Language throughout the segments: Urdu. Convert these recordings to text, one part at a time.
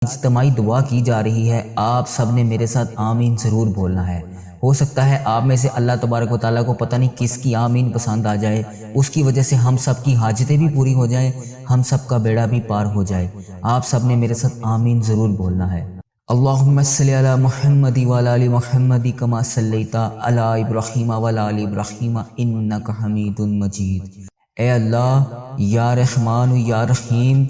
اجتماعی دعا کی جا رہی ہے، آپ سب نے میرے ساتھ آمین ضرور بولنا ہے۔ ہو سکتا ہے آپ میں سے اللہ تبارک و تعالیٰ کو پتہ نہیں کس کی آمین پسند آ جائے، اس کی وجہ سے ہم سب کی حاجتیں بھی پوری ہو جائیں، ہم سب کا بیڑا بھی پار ہو جائے۔ آپ سب نے میرے ساتھ آمین ضرور بولنا ہے۔ اللہم صلی علی محمد وعلی آل محمد کما صلیت علی ابراہیم وعلی آل ابراہیم انک حمید مجید۔ اے اللہ، یا رحمان یا رحیم،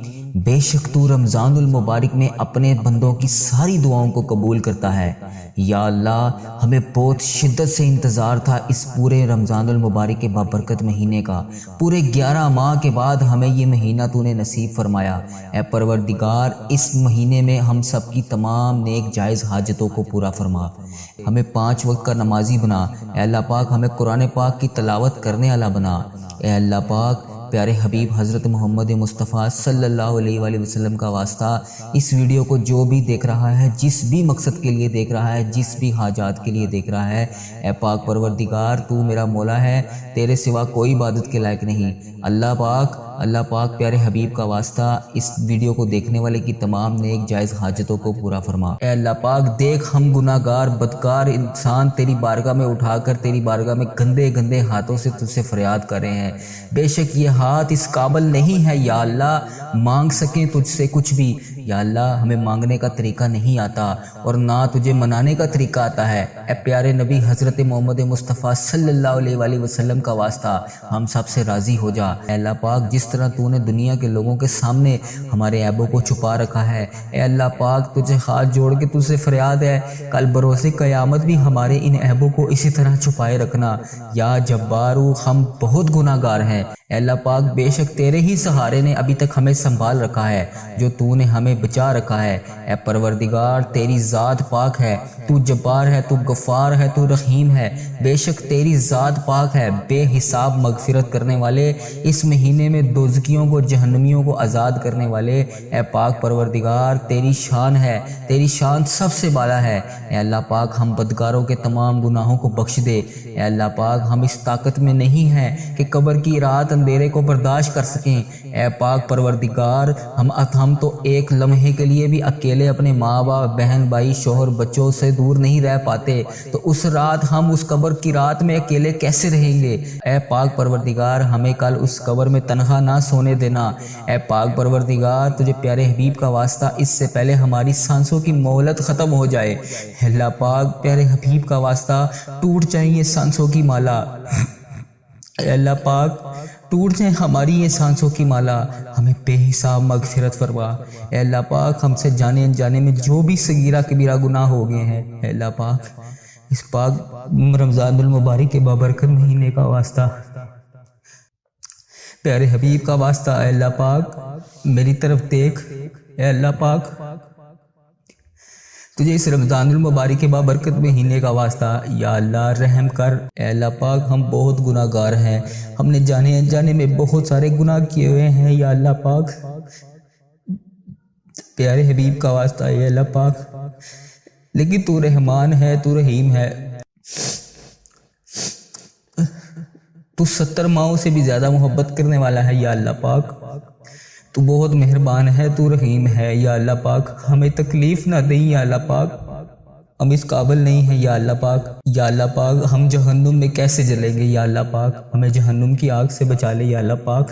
بے شک تو رمضان المبارک میں اپنے بندوں کی ساری دعاؤں کو قبول کرتا ہے۔ یا اللہ، ہمیں بہت شدت سے انتظار تھا اس پورے رمضان المبارک کے بابرکت مہینے کا۔ پورے 11 ماہ کے بعد ہمیں یہ مہینہ تو نے نصیب فرمایا۔ اے پروردگار، اس مہینے میں ہم سب کی تمام نیک جائز حاجتوں کو پورا فرما۔ ہمیں 5 وقت کا نمازی بنا۔ اے اللہ پاک، ہمیں قرآن پاک کی تلاوت کرنے والا بنا۔ اے اللہ پاک، پیارے حبیب حضرت محمد مصطفیٰ صلی اللہ علیہ وآلہ وسلم کا واسطہ، اس ویڈیو کو جو بھی دیکھ رہا ہے، جس بھی مقصد کے لیے دیکھ رہا ہے، جس بھی حاجات کے لیے دیکھ رہا ہے، اے پاک پروردگار، تو میرا مولا ہے، تیرے سوا کوئی عبادت کے لائق نہیں۔ اللہ پاک پیارے حبیب کا واسطہ اس ویڈیو کو دیکھنے والے کی تمام نیک جائز حاجتوں کو پورا فرما۔ اے اللہ پاک، دیکھ ہم گناہ گار بدکار انسان تیری بارگاہ میں اٹھا کر تیری بارگاہ میں گندے گندے ہاتھوں سے تجھ سے فریاد کر رہے ہیں۔ بے شک یہ ہاتھ اس قابل نہیں ہے یا اللہ مانگ سکیں تجھ سے کچھ بھی۔ یا اللہ، ہمیں مانگنے کا طریقہ نہیں آتا اور نہ تجھے منانے کا طریقہ آتا ہے۔ اے پیارے نبی حضرت محمد مصطفیٰ صلی اللہ علیہ وآلہ وسلم کا واسطہ ہم سب سے راضی ہو جا۔ اے اللہ پاک، جس طرح تو نے دنیا کے لوگوں کے سامنے ہمارے عیبوں کو چھپا رکھا ہے، اے اللہ پاک، تجھے ہاتھ جوڑ کے تجھ سے فریاد ہے، کل بروز قیامت بھی ہمارے ان عیبوں کو اسی طرح چھپائے رکھنا۔ یا جبارو، ہم بہت گناہ گار ہیں۔ اے اللہ پاک، بے شک تیرے ہی سہارے نے ابھی تک ہمیں سنبھال رکھا ہے، جو تو نے ہمیں بچا رکھا ہے۔ اے پروردگار، تیری ذات پاک ہے، تو جبار ہے، تو غفار ہے، تو رحیم ہے۔ بے شک تیری ذات پاک ہے، بے حساب مغفرت کرنے والے، اس مہینے میں دوزکیوں کو جہنمیوں کو آزاد کرنے والے۔ اے پاک پروردگار، تیری شان ہے، تیری شان سب سے بالا ہے۔ اے اللہ پاک، ہم بدکاروں کے تمام گناہوں کو بخش دے۔ اے اللہ پاک، ہم اس طاقت میں نہیں ہیں کہ قبر کی رات اندھیرے کو برداشت کر سکیں۔ اے پاک پروردگار، ہم تو ایک لمحے کے لیے بھی اکیلے اپنے ماں باپ، بہن بھائی، شوہر بچوں سے دور نہیں رہ پاتے، تو اس رات ہم اس قبر کی رات میں اکیلے کیسے رہیں گے؟ اے پاک پروردگار، ہمیں کل اس قبر میں تنہا نہ سونے دینا۔ اے پاک پروردگار، تجھے پیارے حبیب کا واسطہ اس سے پہلے ہماری سانسوں کی مہلت ختم ہو جائے۔ اللہ پاک، پیارے حبیب کا واسطہ ٹوٹ جائیں یہ سانسوں کی مالا۔ اے اللہ پاک، ٹوٹ جائیں ہماری یہ سانسوں کی مالا، ہمیں بے حساب مغفرت فرما۔ اے اللہ پاک، ہم سے جانے انجانے میں جو بھی صغیرہ کبیرہ گناہ ہو گئے ہیں، اے اللہ پاک، اس پاک رمضان المبارک کے بابرکت مہینے کا واسطہ، پیارے حبیب کا واسطہ، اے اللہ پاک میری طرف دیکھ۔ اے اللہ پاک، تجھے اس رمضان المبارک کے بابرکت مہینے کا واسطہ، یا اللہ رحم کر۔ اے اللہ پاک، ہم بہت گناہ گار ہیں، ہم نے جانے انجانے میں بہت سارے گناہ کیے ہوئے ہیں۔ یا اللہ پاک، پیارے حبیب کا واسطہ، اے اللہ پاک، لیکن تو رحمان ہے، تو رحیم ہے، تو 70 ماؤں سے بھی زیادہ محبت کرنے والا ہے۔ یا اللہ پاک، تو بہت مہربان ہے، تو رحیم ہے۔ یا اللہ پاک، ہمیں تکلیف نہ دیں۔ یا اللہ پاک، ہم اس قابل نہیں ہیں۔ یا اللہ پاک، یا اللہ پاک، ہم جہنم میں کیسے جلیں گے؟ یا اللہ پاک، ہمیں جہنم کی آگ سے بچا لے۔ یا اللہ پاک،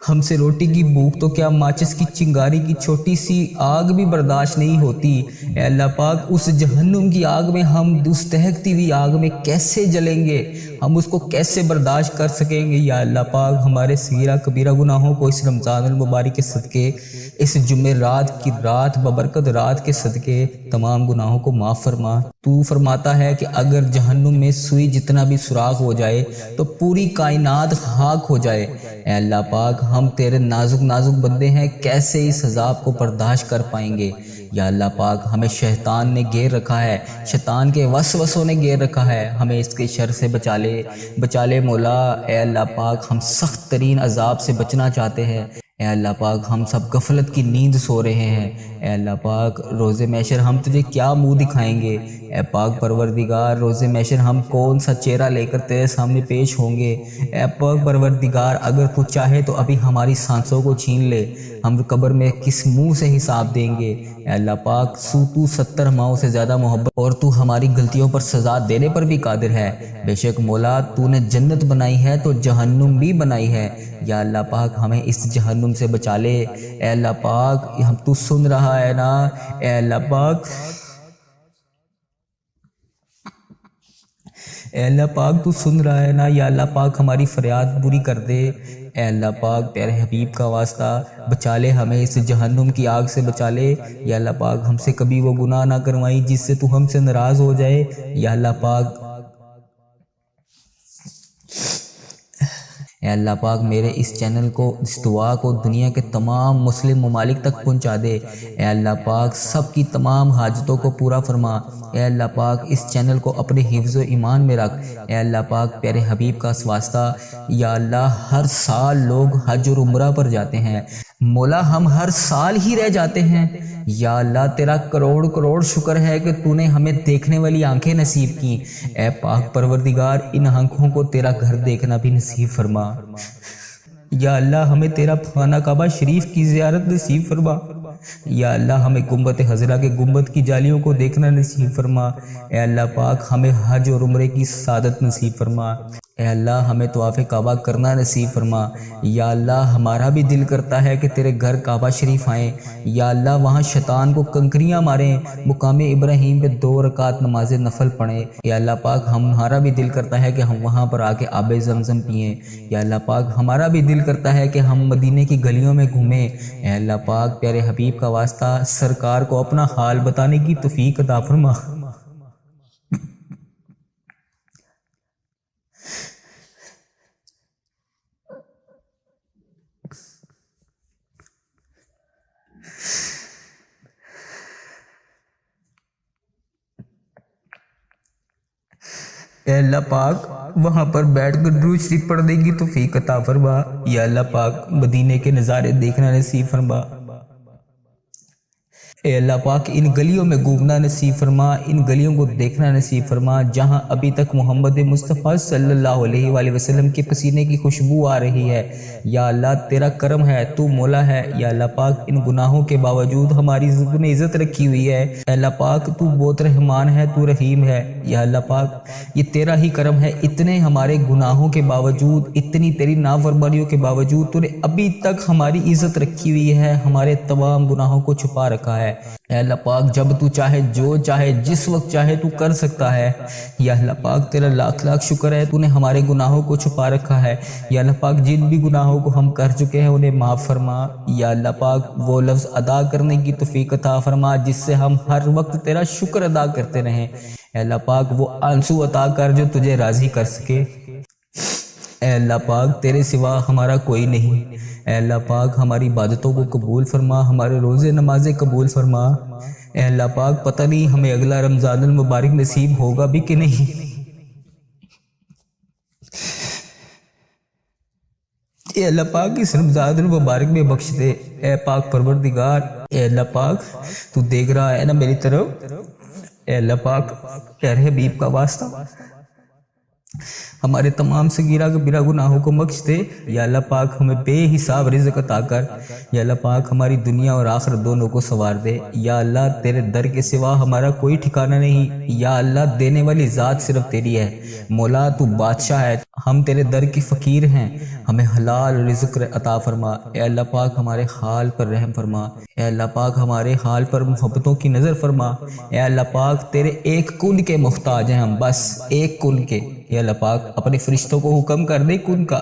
ہم سے روٹی کی بھوک تو کیا ماچس کی چنگاری کی چھوٹی سی آگ بھی برداشت نہیں ہوتی۔ اے اللہ پاک، اس جہنم کی آگ میں ہم اس دہکتی ہوئی آگ میں کیسے جلیں گے؟ ہم اس کو کیسے برداشت کر سکیں گے؟ یا اللہ پاک، ہمارے صغیرہ کبیرہ گناہوں کو اس رمضان المبارک کے صدقے، اس جمعہ رات کی رات ببرکت رات کے صدقے تمام گناہوں کو معاف فرما۔ تو فرماتا ہے کہ اگر جہنم میں سوئی جتنا بھی سوراخ ہو جائے تو پوری کائنات خاک ہو جائے۔ اے اللہ پاک، ہم تیرے نازک نازک بندے ہیں، کیسے اس عذاب کو برداشت کر پائیں گے؟ یا اللہ پاک، ہمیں شیطان نے گھیر رکھا ہے، شیطان کے وسوسوں نے گھیر رکھا ہے، ہمیں اس کے شر سے بچا لے مولا۔ اے اللہ پاک، ہم سخت ترین عذاب سے بچنا چاہتے ہیں۔ اے اللہ پاک، ہم سب غفلت کی نیند سو رہے ہیں۔ اے اللہ پاک، روز محشر ہم تجھے کیا منہ دکھائیں گے؟ اے پاک پروردگار، روز محشر ہم کون سا چہرہ لے کر تیرے سامنے پیش ہوں گے؟ اے پاک پروردگار، اگر تو چاہے تو ابھی ہماری سانسوں کو چھین لے، ہم قبر میں کس منہ سے حساب دیں گے؟ اے اللہ پاک تو 70 ماؤں سے زیادہ محبت اور تو ہماری غلطیوں پر سزا دینے پر بھی قادر ہے۔ بے شک مولا تو نے جنت بنائی ہے تو جہنم بھی بنائی ہے، یا اللہ پاک ہمیں اس جہنم سے بچا لے۔ اے اللہ پاک ہم تو سن رہا ہے نا، اے اللہ پاک اے اللہ پاک تو سن رہا ہے نا، یا اللہ پاک ہماری فریاد پوری کر دے۔ اے اللہ پاک تیرے حبیب کا واسطہ بچا لے، ہمیں اس جہنم کی آگ سے بچا لے۔ یا اللہ پاک ہم سے کبھی وہ گناہ نہ کروائی جس سے تو ہم سے ناراض ہو جائے۔ یا اللہ پاک اے اللہ پاک میرے اس چینل کو، اس دعا کو دنیا کے تمام مسلم ممالک تک پہنچا دے۔ اے اللہ پاک سب کی تمام حاجتوں کو پورا فرما۔ اے اللہ پاک اس چینل کو اپنے حفظ و ایمان میں رکھ۔ اے اللہ پاک پیارے حبیب کا واسطہ، یا اللہ ہر سال لوگ حج اور عمرہ پر جاتے ہیں، مولا ہم ہر سال ہی رہ جاتے ہیں۔ یا اللہ تیرا کروڑ کروڑ شکر ہے کہ تو نے ہمیں دیکھنے والی آنکھیں نصیب کی۔ اے پاک پروردگار ان آنکھوں کو تیرا گھر دیکھنا بھی نصیب فرما۔ یا اللہ ہمیں تیرا خانہ کعبہ شریف کی زیارت نصیب فرما۔ یا اللہ ہمیں گنبد خضرا کے گنبد کی جالیوں کو دیکھنا نصیب فرما۔ اے اللہ پاک ہمیں حج اور عمرے کی سعادت نصیب فرما۔ اے اللہ ہمیں طواف کعبہ کرنا نصیب فرما۔ یا اللہ ہمارا بھی دل کرتا ہے کہ تیرے گھر کعبہ شریف آئیں، یا اللہ وہاں شیطان کو کنکریاں ماریں، مقام ابراہیم پہ 2 رکعت نماز نفل پڑھیں۔ یا اللہ پاک ہمارا بھی دل کرتا ہے کہ ہم وہاں پر آ کے آب زمزم پئیں۔ یا اللہ پاک ہمارا بھی دل کرتا ہے کہ ہم مدینے کی گلیوں میں گھومیں۔ اے اللہ پاک پیارے حبیب کا واسطہ سرکار کو اپنا حال بتانے کی توفیق عطا فرما۔ اے اللہ پاک وہاں پر بیٹھ کر درود شریف پڑھنے کی توفیق عطا فرما۔ یا اللہ پاک مدینے کے نظارے دیکھنا نصیب فرما۔ اے اللہ پاک ان گلیوں میں گھومنا نصیب فرما، ان گلیوں کو دیکھنا نصیب فرما جہاں ابھی تک محمد مصطفیٰ صلی اللہ علیہ وآلہ وسلم کے پسینے کی خوشبو آ رہی ہے۔ یا اللہ تیرا کرم ہے، تو مولا ہے۔ یا اللہ پاک ان گناہوں کے باوجود ہماری نے عزت رکھی ہوئی ہے۔ اے اللہ پاک تو بہت رحمان ہے، تو رحیم ہے۔ یا اللہ پاک یہ تیرا ہی کرم ہے، اتنے ہمارے گناہوں کے باوجود، اتنی تیری نافرمانیوں کے باوجود تو نے ابھی تک ہماری عزت رکھی ہوئی ہے، ہمارے تمام گناہوں کو چھپا رکھا ہے۔ اے اللہ پاک جب تو چاہے، جو چاہے، جس وقت چاہے تو کر سکتا ہے۔ یا اللہ پاک تیرا لاکھ لاکھ شکر ہے، تو نے ہمارے گناہوں کو چھپا رکھا ہے۔ یا اللہ پاک جن بھی گناہوں کو ہم کر چکے ہیں انہیں معاف فرما۔ یا اللہ پاک وہ لفظ ادا کرنے کی توفیق عطا فرما جس سے ہم ہر وقت تیرا شکر ادا کرتے رہیں۔ اے اللہ پاک وہ آنسو عطا کر جو تجھے راضی کر سکے۔ اے اللہ پاک تیرے سوا ہمارا کوئی نہیں۔ اے اللہ پاک ہماری عبادتوں کو قبول فرما، ہمارے روزے نمازیں قبول فرما۔ اے اللہ پاک پتہ نہیں ہمیں اگلا رمضان المبارک نصیب ہوگا بھی کہ نہیں۔ اے اللہ پاک اس رمضان المبارک میں بخش دے۔ اے پاک پروردگار، اے اللہ پاک تو دیکھ رہا ہے نا میری طرف۔ اے اللہ پاک پیارے حبیب کا واسطہ ہمارے تمام صغیرہ کبیرہ گناہوں کو بخش دے۔ یا اللہ پاک ہمیں بے حساب رزق عطا کر۔ یا اللہ پاک ہماری دنیا اور آخرت دونوں کو سنوار دے۔ یا اللہ تیرے در کے سوا ہمارا کوئی ٹھکانہ نہیں۔ یا اللہ دینے والی ذات صرف تیری ہے، مولا تو بادشاہ ہے، ہم تیرے در کی فقیر ہیں، ہمیں حلال رزق عطا فرما۔ اے اللہ پاک ہمارے حال پر رحم فرما۔ اے اللہ پاک ہمارے حال پر محبتوں کی نظر فرما۔ اے اللہ پاک تیرے ایک کن کے محتاج ہیں ہم، بس ایک کن کے۔ اے اللہ پاک اپنے فرشتوں کو حکم کر دے کن کا۔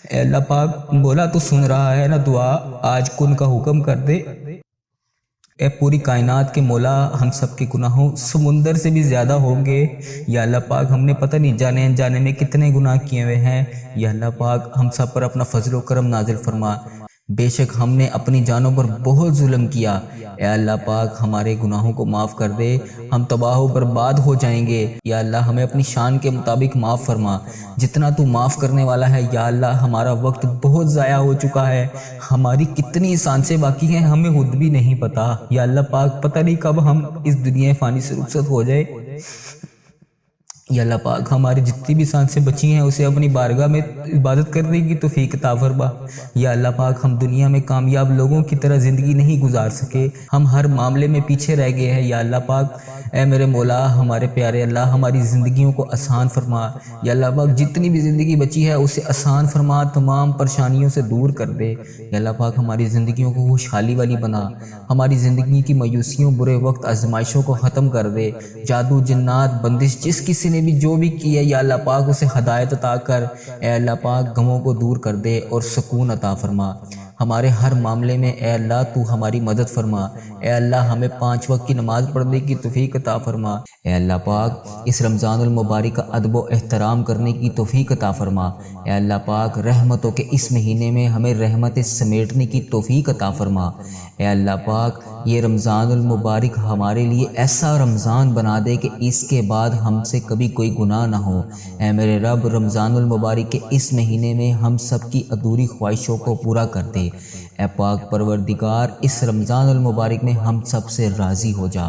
اے اللہ پاک مولا تو سن رہا ہے نا دعا، آج کن کا حکم کر دے۔ اے پوری کائنات کے مولا ہم سب کے گناہوں سمندر سے بھی زیادہ ہوں گے۔ یا اللہ پاک ہم نے پتہ نہیں جانے انجانے میں کتنے گناہ کیے ہوئے ہیں۔ یا اللہ پاک ہم سب پر اپنا فضل و کرم نازل فرما۔ بے شک ہم نے اپنی جانوں پر بہت ظلم کیا۔ اے اللہ پاک ہمارے گناہوں کو معاف کر دے، ہم تباہ و برباد ہو جائیں گے۔ یا اللہ ہمیں اپنی شان کے مطابق معاف فرما، جتنا تو معاف کرنے والا ہے۔ یا اللہ ہمارا وقت بہت ضائع ہو چکا ہے، ہماری کتنی سانسیں باقی ہیں ہمیں خود بھی نہیں پتا۔ یا اللہ پاک پتہ نہیں کب ہم اس دنیا فانی سے رخصت ہو جائے۔ یا اللہ پاک ہماری جتنی بھی سانسیں بچی ہیں اسے اپنی بارگاہ میں عبادت کرنے کی توفیق عطا فرما۔ یا اللہ پاک ہم دنیا میں کامیاب لوگوں کی طرح زندگی نہیں گزار سکے، ہم ہر معاملے میں پیچھے رہ گئے ہیں۔ یا اللہ پاک اے میرے مولا ہمارے پیارے اللہ ہماری زندگیوں کو آسان فرما۔ یا اللہ پاک جتنی بھی زندگی بچی ہے اسے آسان فرما، تمام پریشانیوں سے دور کر دے۔ یا اللہ پاک ہماری زندگیوں کو خوشحالی والی بنا، ہماری زندگی کی مایوسیوں، برے وقت، آزمائشوں کو ختم کر دے۔ جادو، جنات، بندش جس کسی نے بھی جو بھی کی ہے یا اللہ پاک اسے ہدایت عطا کر۔ اے اللہ پاک غموں کو دور کر دے اور سکون عطا فرما۔ ہمارے ہر معاملے میں اے اللہ تو ہماری مدد فرما۔ اے اللہ ہمیں 5 وقت کی نماز پڑھنے کی توفیق عطا فرما۔ اے اللہ پاک اس رمضان المبارک کا ادب و احترام کرنے کی توفیق عطا فرما۔ اے اللہ پاک رحمتوں کے اس مہینے میں ہمیں رحمتیں سمیٹنے کی توفیق عطا فرما۔ اے اللہ پاک یہ رمضان المبارک ہمارے لیے ایسا رمضان بنا دے کہ اس کے بعد ہم سے کبھی کوئی گناہ نہ ہو۔ اے میرے رب رمضان المبارک کے اس مہینے میں ہم سب کی ادھوری خواہشوں کو پورا کر دے۔ اے پاک پروردگار اس رمضان المبارک میں ہم سب سے راضی ہو جا۔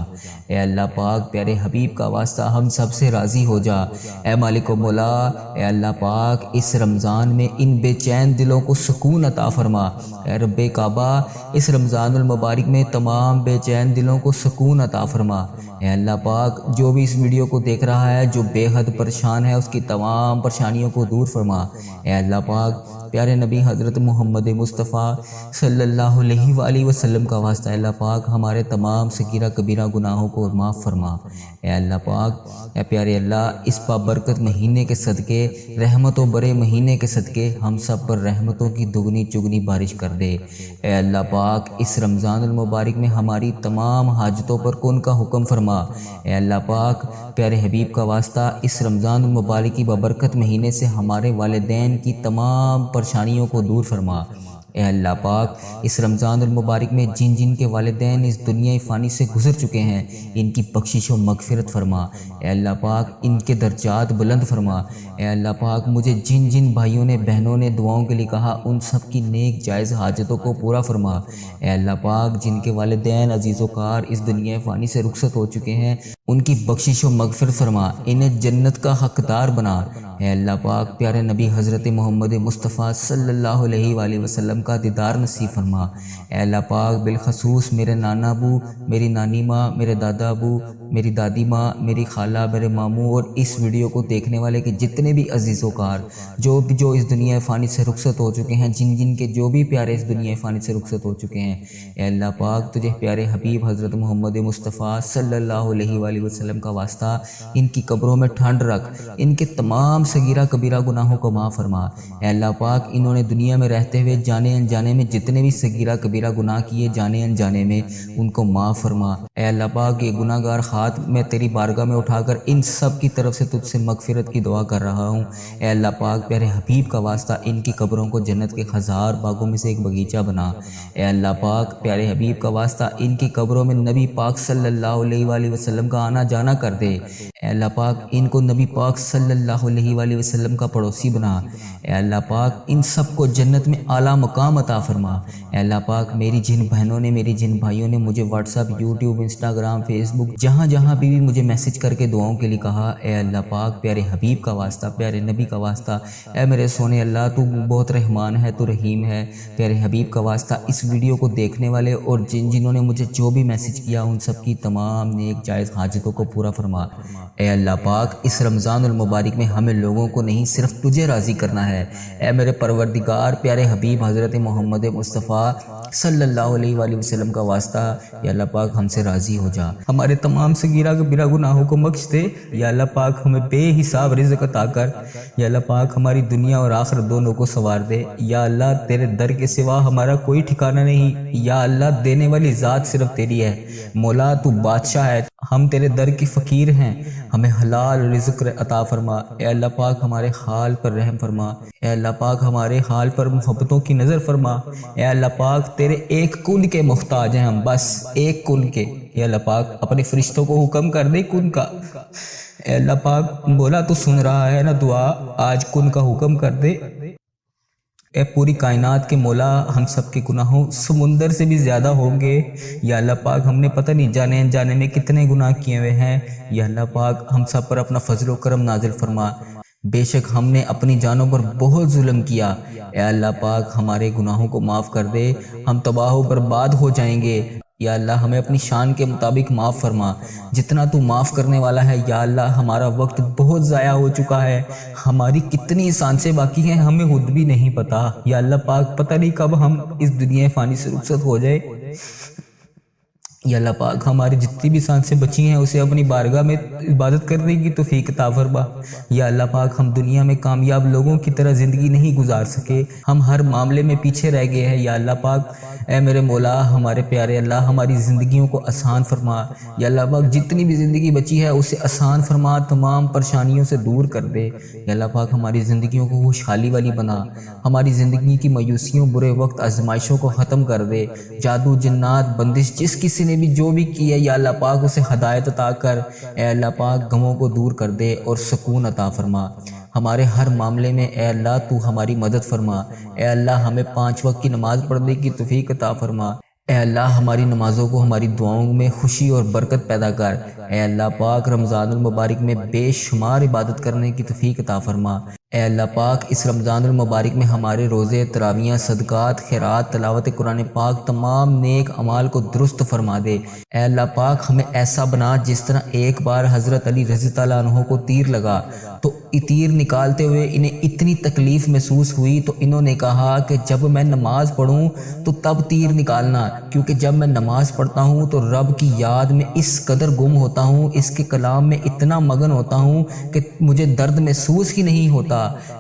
اے اللہ پاک پیارے حبیب کا واسطہ ہم سب سے راضی ہو جا۔ اے مالک و مولا اے اللہ پاک اس رمضان میں ان بے چین دلوں کو سکون عطا فرما۔ اے رب کعبہ اس رمضان المبارک میں تمام بے چین دلوں کو سکون عطا فرما۔ اے اللہ پاک جو بھی اس ویڈیو کو دیکھ رہا ہے جو بے حد پریشان ہے اس کی تمام پریشانیوں کو دور فرما۔ اے اللہ پاک پیارے نبی حضرت محمد مصطفیٰ صلی اللہ علیہ وآلہ وسلم کا واسطہ اللہ پاک ہمارے تمام صغیرہ کبیرہ گناہوں کو معاف فرما۔ اے اللہ پاک اے پیارے اللہ اس بابرکت مہینے کے صدقے، رحمت و برے مہینے کے صدقے ہم سب پر رحمتوں کی دگنی چگنی بارش کر دے۔ اے اللہ پاک اس رمضان المبارک میں ہماری تمام حاجتوں پر کن کا حکم فرما۔ اے اللہ پاک پیارے حبیب کا واسطہ اس رمضان المبارک کی بابرکت مہینے سے ہمارے والدین کی تمام پریشانیوں کو دور فرما۔ اے اللہ پاک اس رمضان المبارک میں جن جن کے والدین اس دنیا فانی سے گزر چکے ہیں ان کی بخشش و مغفرت فرما۔ اے اللہ پاک ان کے درجات بلند فرما۔ اے اللہ پاک مجھے جن جن بھائیوں نے بہنوں نے دعاؤں کے لیے کہا ان سب کی نیک جائز حاجتوں کو پورا فرما۔ اے اللہ پاک جن کے والدین عزیز و کار اس دنیا فانی سے رخصت ہو چکے ہیں ان کی بخشش و مغفرت فرما، انہیں جنت کا حقدار بنا۔ اے اللہ پاک پیارے نبی حضرت محمد مصطفیٰ صلی اللہ علیہ وآلہ وسلم کا دیدار نصیب فرما۔ اے اللہ پاک بالخصوص میرے نانا ابو، میری نانی ماں، میرے دادا ابو، میری دادی ماں، میری خالہ، میرے ماموں اور اس ویڈیو کو دیکھنے والے کے جتنے بھی عزیز و کار جو اس دنیا فانی سے رخصت ہو چکے ہیں، جن جن کے جو بھی پیارے اس دنیا فانی سے رخصت ہو چکے ہیں، اے اللہ پاک تجھے پیارے حبیب حضرت محمد مصطفیٰ صلی اللہ علیہ وآلہ وسلم کا واسطہ ان کی قبروں میں ٹھنڈ رکھ، ان کے تمام صغیرہ کبیرہ گناہوں کو معاف فرما۔ اے اللہ پاک انہوں نے دنیا میں رہتے ہوئے جانے انجانے میں جتنے بھی صغیرہ کبیرہ گناہ کیے جانے انجانے میں ان کو معاف فرما۔ اے اللہ پاک یہ گناہ گار ہاتھ میں تیری بارگاہ میں اٹھا کر ان سب کی طرف سے تجھ سے مغفرت کی دعا کر رہا ہوں۔ اے اللہ پاک پیارے حبیب کا واسطہ ان کی قبروں کو جنت کے 1000 باغوں میں سے ایک باغیچہ بنا۔ اے اللہ پاک پیارے حبیب کا واسطہ ان کی قبروں میں نبی پاک صلی اللہ علیہ وآلہ وسلم کا آنا جانا کر دے۔ اے اللہ پاک ان کو نبی پاک صلی اللہ علیہ وآلہ وسلم کا پڑوسی بنا۔ اے اللہ پاک ان سب کو جنت میں اعلیٰ مقام عطا فرما۔ اے اللہ پاک میری جن بہنوں نے میری جن بھائیوں نے مجھے WhatsApp, YouTube, Instagram, Facebook جہاں جہاں بھی مجھے میسج کر کے دعاؤں کے لیے کہا، اے اللہ پاک پیارے حبیب کا واسطہ، پیارے نبی کا واسطہ، اے میرے سونے اللہ تو بہت رحمان ہے، تو رحیم ہے، پیارے حبیب کا واسطہ اس ویڈیو کو دیکھنے والے اور جنہوں نے مجھے جو بھی میسج کیا ان سب کی تمام نیک جائز حاجتوں کو پورا فرما۔ اے اللہ پاک اس رمضان المبارک میں ہمیں لوگوں کو نہیں صرف تجھے راضی کرنا ہے۔ اے میرے پروردگار پیارے حبیب حضرت محمد مصطفیٰ صلی اللہ علیہ وآلہ وسلم کا واسطہ یا اللہ پاک ہم سے راضی ہو جا، ہمارے تمام صغیرہ کبیرہ گناہوں کو بخش دے۔ یا اللہ پاک ہمیں بے حساب رزق عطا کر۔ یا اللہ پاک ہماری دنیا اور آخرت دونوں کو سنوار دے۔ یا اللہ تیرے در کے سوا ہمارا کوئی ٹھکانہ نہیں۔ یا اللہ دینے والی ذات صرف تیری ہے، مولا تو بادشاہ ہے، ہم تیرے در کی فقیر ہیں، ہمیں حلال رزق عطا فرما۔ اے اللہ پاک ہمارے حال پر رحم فرما۔ اے اللہ پاک ہمارے حال پر محبتوں کی نظر فرما۔ اے اللہ پاک تیرے ایک کن کے محتاج ہیں ہم، بس ایک کن کے۔ اے اللہ پاک اپنے فرشتوں کو حکم کر دے کن کا۔ اے اللہ پاک بولا تو سن رہا ہے نا دعا، آج کن کا حکم کر دے۔ اے پوری کائنات کے مولا، ہم سب کے گناہوں سمندر سے بھی زیادہ ہوں گے۔ یا اللہ پاک، ہم نے پتہ نہیں جانے انجانے میں کتنے گناہ کیے ہوئے ہیں۔ یا اللہ پاک، ہم سب پر اپنا فضل و کرم نازل فرما۔ بے شک ہم نے اپنی جانوں پر بہت ظلم کیا۔ اے اللہ پاک، ہمارے گناہوں کو معاف کر دے، ہم تباہ و برباد ہو جائیں گے۔ یا اللہ ہمیں اپنی شان کے مطابق معاف فرما، جتنا تو معاف کرنے والا ہے۔ یا اللہ ہمارا وقت بہت ضائع ہو چکا ہے، ہماری کتنی سانسیں باقی ہیں ہمیں خود بھی نہیں پتا۔ یا اللہ پاک، پتہ نہیں کب ہم اس دنیا فانی سے رخصت ہو جائے۔ یا اللہ پاک، ہماری جتنی بھی سانسیں بچی ہیں اسے اپنی بارگاہ میں عبادت کرنے کی توفیق عطا فرما۔ یا اللہ پاک، ہم دنیا میں کامیاب لوگوں کی طرح زندگی نہیں گزار سکے، ہم ہر معاملے میں پیچھے رہ گئے ہیں۔ یا اللہ پاک، اے میرے مولا، ہمارے پیارے اللہ، ہماری زندگیوں کو آسان فرما۔ یا اللہ پاک، جتنی بھی زندگی بچی ہے اسے آسان فرما، تمام پریشانیوں سے دور کر دے۔ یا اللہ پاک، ہماری زندگیوں کو خوشحالی والی بنا، ہماری زندگی کی مایوسیوں، برے وقت، آزمائشوں کو ختم کر دے۔ جادو، جنات، بندش جس کسی نے بھی جو بھی کی ہے، یا اللہ پاک اسے ہدایت عطا کر۔ اے اللہ پاک، غموں کو دور کر دے اور سکون عطا فرما۔ ہمارے ہر معاملے میں اے اللہ تو ہماری مدد فرما۔ اے اللہ ہمیں 5 وقت کی نماز پڑھنے کی توفیق عطا فرما۔ اے اللہ ہماری نمازوں کو، ہماری دعاؤں میں خوشی اور برکت پیدا کر۔ اے اللہ پاک، رمضان المبارک میں بے شمار عبادت کرنے کی توفیق عطا فرما۔ اے اللہ پاک، اس رمضان المبارک میں ہمارے روزے، تراویحیں، صدقات، خیرات، تلاوت قرآن پاک، تمام نیک اعمال کو درست فرما دے۔ اے اللہ پاک، ہمیں ایسا بنا جس طرح ایک بار حضرت علی رضی اللہ عنہ کو تیر لگا تو تیر نکالتے ہوئے انہیں اتنی تکلیف محسوس ہوئی تو انہوں نے کہا کہ جب میں نماز پڑھوں تو تب تیر نکالنا، کیونکہ جب میں نماز پڑھتا ہوں تو رب کی یاد میں اس قدر گم ہوتا ہوں، اس کے کلام میں اتنا مگن ہوتا ہوں کہ مجھے درد محسوس ہی نہیں ہوتا۔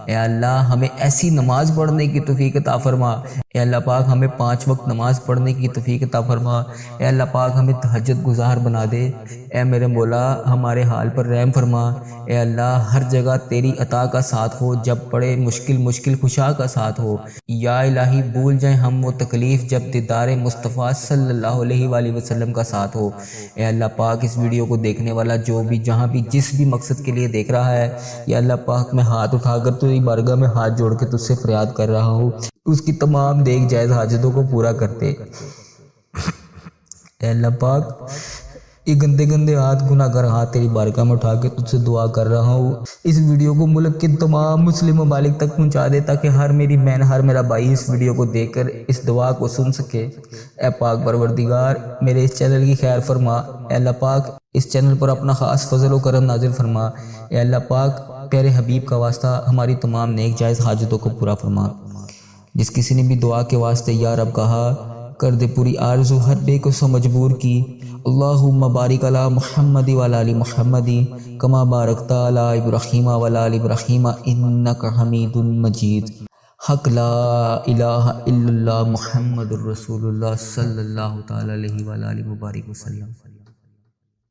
اے اللہ ہمیں ایسی نماز پڑھنے کی توفیق عطا فرما۔ اے اللہ پاک، ہمیں 5 وقت نماز پڑھنے کی توفیق عطا فرما۔ اے اللہ پاک، ہمیں تہجد گزار بنا دے۔ اے میرے مولا، ہمارے حال پر رحم فرما۔ اے اللہ، ہر جگہ تیری عطا کا ساتھ ہو، جب پڑے مشکل کشا کا ساتھ ہو۔ یا الہی، بھول جائیں ہم وہ تکلیف جب دیدار مصطفیٰ صلی اللہ علیہ وآلہ وسلم کا ساتھ ہو۔ اے اللہ پاک، اس ویڈیو کو دیکھنے والا جو بھی جہاں بھی جس بھی مقصد کے لیے دیکھ رہا ہے، یا اللہ پاک، میں ہاتھ اٹھا کر تیری بارگاہ میں ہاتھ جوڑ کے تجھ سے فریاد کر رہا ہوں، اس کی تمام نیک جائز حاجتوں کو پورا کرتے۔ اے اللہ پاک، یہ گندے ہاتھ، گناہ گر ہاتھ تیری بارگاہ میں اٹھا کے تجھ سے دعا کر رہا ہوں، اس ویڈیو کو ملک کے تمام مسلم ممالک تک پہنچا دے تاکہ ہر میری بہن، ہر میرا بھائی اس ویڈیو کو دیکھ کر اس دعا کو سن سکے۔ اے پاک پروردگار، میرے اس چینل کی خیر فرما۔ اے اللہ پاک، اس چینل پر اپنا خاص فضل و کرم نازل فرما۔ اے اللہ پاک، پیارے حبیب کا واسطہ ہماری تمام نیک جائز حاجتوں کو پورا فرما۔ جس کسی نے بھی دعا کے واسطے یا رب کہا، کر دے پوری آرزو ہر بے کو سو مجبور کی۔ اللہم بارک علی محمد وعلی آل محمد کما بارکت علی ابراہیم وعلی آل ابراہیم انک حمید مجید۔ حق لا الہ الا اللہ محمد الرسول اللہ صلی اللہ تعالی علیہ وآلہ وبارک وسلم۔